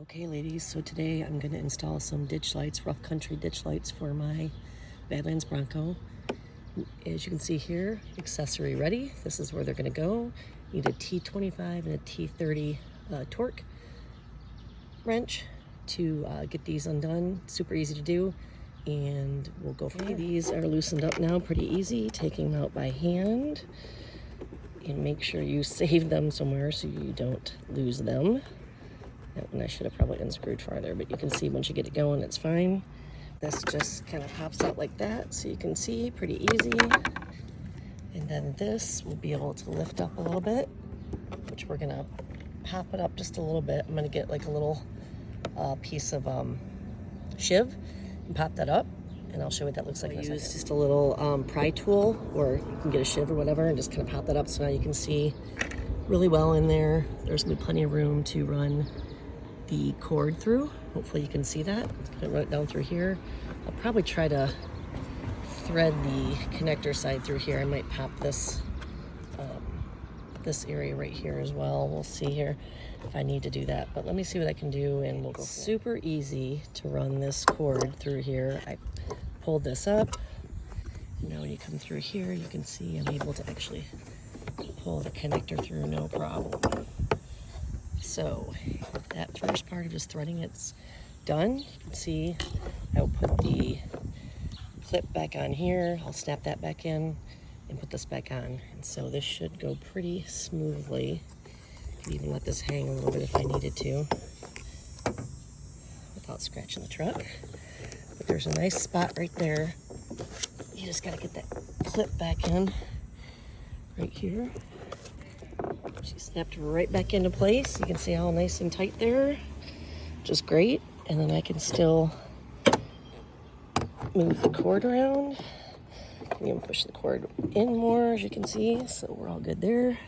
Okay ladies, so today I'm going to install some ditch lights, rough country ditch lights for my Badlands Bronco. As you can see here, accessory ready. This is where they're going to go. Need a T25 and a T30 torque wrench to get these undone. Super easy to do, and we'll go from there. These are loosened up now, pretty easy. Taking them out by hand, and make sure you save them somewhere so you don't lose them. That one I should have probably unscrewed farther, but you can see once you get it going, it's fine. This just kind of pops out like that, so you can see, pretty easy. And then this will be able to lift up a little bit, which we're gonna pop it up just a little bit. I'm gonna get like a little piece of shiv and pop that up, and I'll show you what that looks like in a second. Use just a little pry tool, or you can get a shiv or whatever, and just kind of pop that up so now you can see really well in there. There's gonna be plenty of room to run the cord through. Hopefully you can see that. It's gonna run it down through here. I'll probably try to thread the connector side through here. I might pop this this area right here as well. We'll see here if I need to do that, but let me see what I can do, and we'll go. Super easy to run this cord through here. I pulled this up. Now when you come through here, you can see I'm able to actually pull the connector through, no problem. So that first part of just threading it's done. You can see I will put the clip back on here. I'll snap that back in and put this back on. And so this should go pretty smoothly. I could even let this hang a little bit if I needed to without scratching the truck. But there's a nice spot right there. You just gotta get that clip back in right here. She snapped right back into place. You can see how nice and tight there, which is great. And then I can still move the cord around. I can even push the cord in more, as you can see. So we're all good there.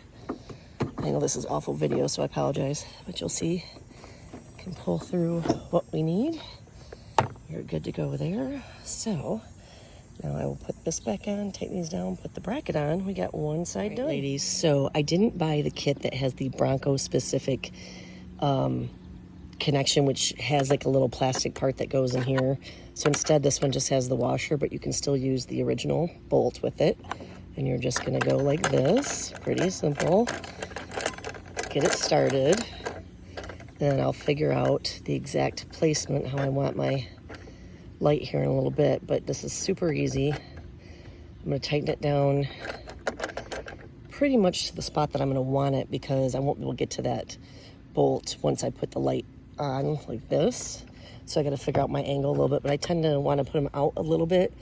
I know this is awful video, so I apologize, but you'll see I can pull through what we need. You're good to go there. So now I will put this back on, tighten these down, put the bracket on. We got one side done. Ladies, so I didn't buy the kit that has the Bronco specific connection, which has like a little plastic part that goes in here. So instead, this one just has the washer, but you can still use the original bolt with it. And you're just gonna go like this, pretty simple. Get it started. Then I'll figure out the exact placement, how I want my light here in a little bit, but this is super easy. I'm going to tighten it down pretty much to the spot that I'm going to want it, because I won't be able to get to that bolt once I put the light on like this. So I got to figure out my angle a little bit, but I tend to want to put them out a little bit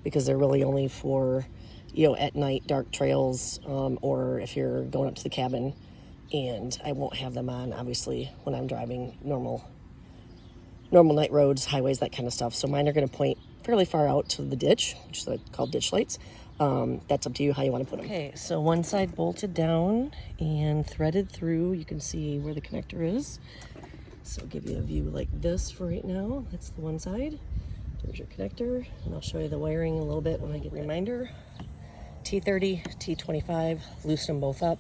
because they're really only for, you know, at night, dark trails, or if you're going up to the cabin, and I won't have them on obviously when I'm driving normal night roads, highways, that kind of stuff. So mine are going to point fairly far out to the ditch, which is called ditch lights. That's up to you how you want to put them. Okay, so one side bolted down and threaded through. You can see where the connector is. So I'll give you a view like this for right now. That's the one side. There's your connector, and I'll show you the wiring a little bit when I get a reminder. T30, T25, loosen them both up.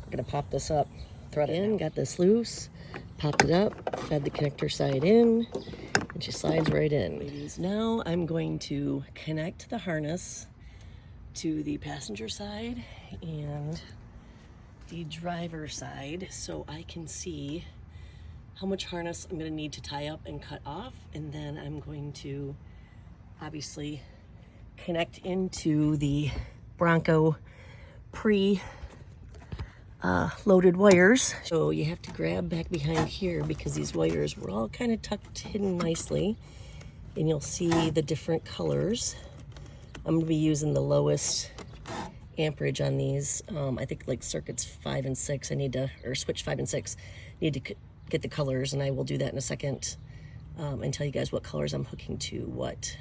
We're going to pop this up, thread it in, got this loose. Popped it up, fed the connector side in, and she slides right in. Ladies, now I'm going to connect the harness to the passenger side and the driver side so I can see how much harness I'm going to need to tie up and cut off, and then I'm going to obviously connect into the Bronco loaded wires. So you have to grab back behind here because these wires were all kind of tucked hidden nicely, and you'll see the different colors. I'm going to be using the lowest amperage on these. I think like circuits 5 and 6. I need to, or switch 5 and 6. Need to get the colors, and I will do that in a second and tell you guys what colors I'm hooking to what.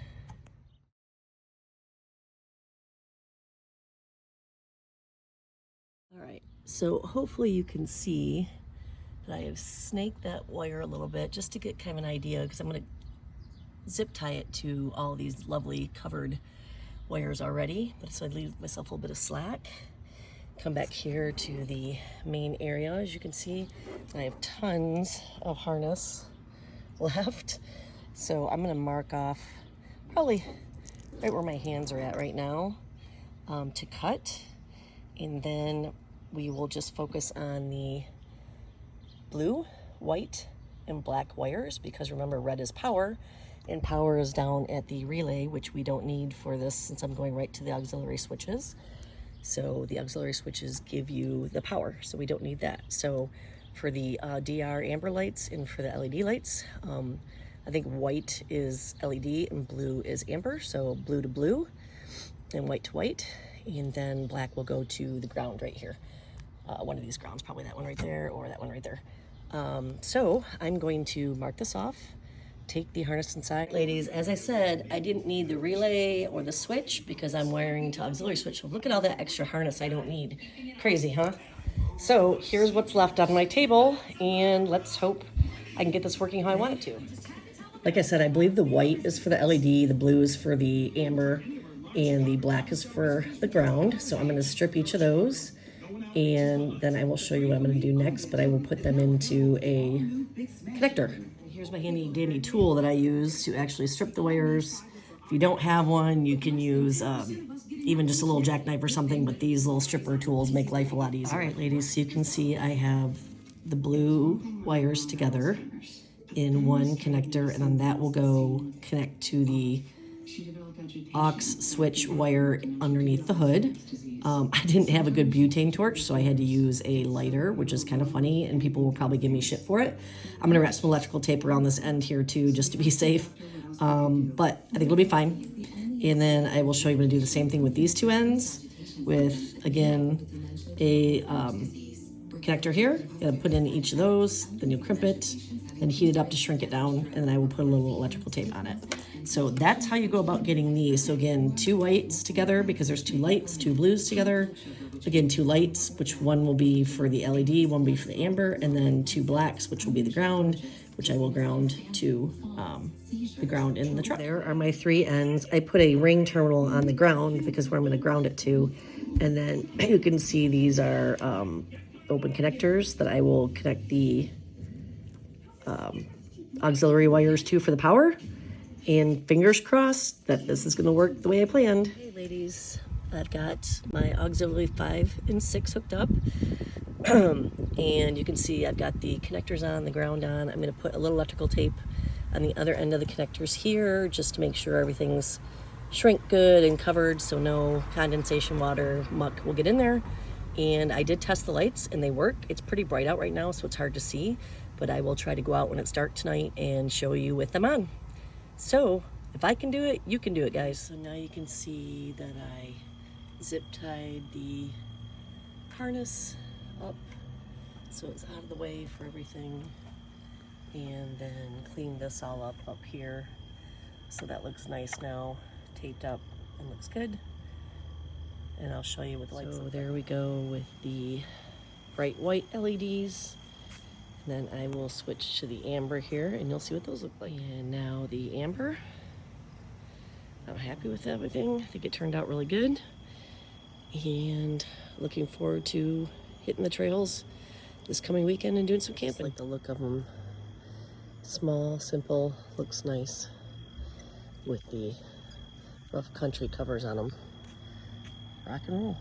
All right. So hopefully you can see that I have snaked that wire a little bit just to get kind of an idea, because I'm going to zip tie it to all these lovely covered wires already. But so I leave myself a little bit of slack. Come back here to the main area. As you can see, I have tons of harness left. So I'm gonna mark off probably right where my hands are at right now to cut. And then we will just focus on the blue, white, and black wires, because remember, red is power, and power is down at the relay, which we don't need for this since I'm going right to the auxiliary switches. So the auxiliary switches give you the power, so we don't need that. So for the DR amber lights and for the LED lights, I think white is LED and blue is amber, so blue to blue and white to white, and then black will go to the ground right here. One of these grounds, probably that one right there or that one right there. So I'm going to mark this off, take the harness inside. Ladies, as I said, I didn't need the relay or the switch because I'm wiring to auxiliary switch. So look at all that extra harness I don't need. Crazy, huh? So here's what's left on my table, and let's hope I can get this working how I want it to. Like I said, I believe the white is for the LED, the blue is for the amber, and the black is for the ground. So I'm going to strip each of those, and then I will show you what I'm going to do next, but I will put them into a connector. Here's my handy dandy tool that I use to actually strip the wires. If you don't have one, you can use even just a little jackknife or something, but these little stripper tools make life a lot easier. All right, ladies, so you can see I have the blue wires together in one connector, and then that will go connect to the aux switch wire underneath the hood. I didn't have a good butane torch, so I had to use a lighter, which is kind of funny, and people will probably give me shit for it. I'm gonna wrap some electrical tape around this end here too, just to be safe, but I think it'll be fine. And then I will show you how to do the same thing with these two ends with, again, a connector here. You gotta put in each of those, then you'll crimp it and heat it up to shrink it down, and then I will put a little electrical tape on it. So that's how you go about getting these. So again, two whites together because there's two lights, two blues together. Again, two lights, which one will be for the LED, one will be for the amber, and then two blacks, which will be the ground, which I will ground to the ground in the truck. There are my three ends. I put a ring terminal on the ground because where I'm gonna ground it to. And then you can see these are open connectors that I will connect the auxiliary wires to for the power. And fingers crossed that this is gonna work the way I planned. Hey ladies, I've got my auxiliary 5 and 6 hooked up. And you can see I've got the connectors on, the ground on. I'm gonna put a little electrical tape on the other end of the connectors here just to make sure everything's shrink good and covered so no condensation water, muck will get in there. And I did test the lights and they work. It's pretty bright out right now, so it's hard to see, but I will try to go out when it's dark tonight and show you with them on. So if I can do it, you can do it, guys. So now you can see that I zip tied the harness up so it's out of the way for everything, and then clean this all up here so that looks nice now, taped up and looks good. And I'll show you with the lights. So there we go with the bright white LEDs. And then I will switch to the amber here and you'll see what those look like. And now the amber. I'm happy with everything. I think it turned out really good. And looking forward to hitting the trails this coming weekend and doing some camping. I like the look of them. Small, simple, looks nice with the rough country covers on them. Rock and roll.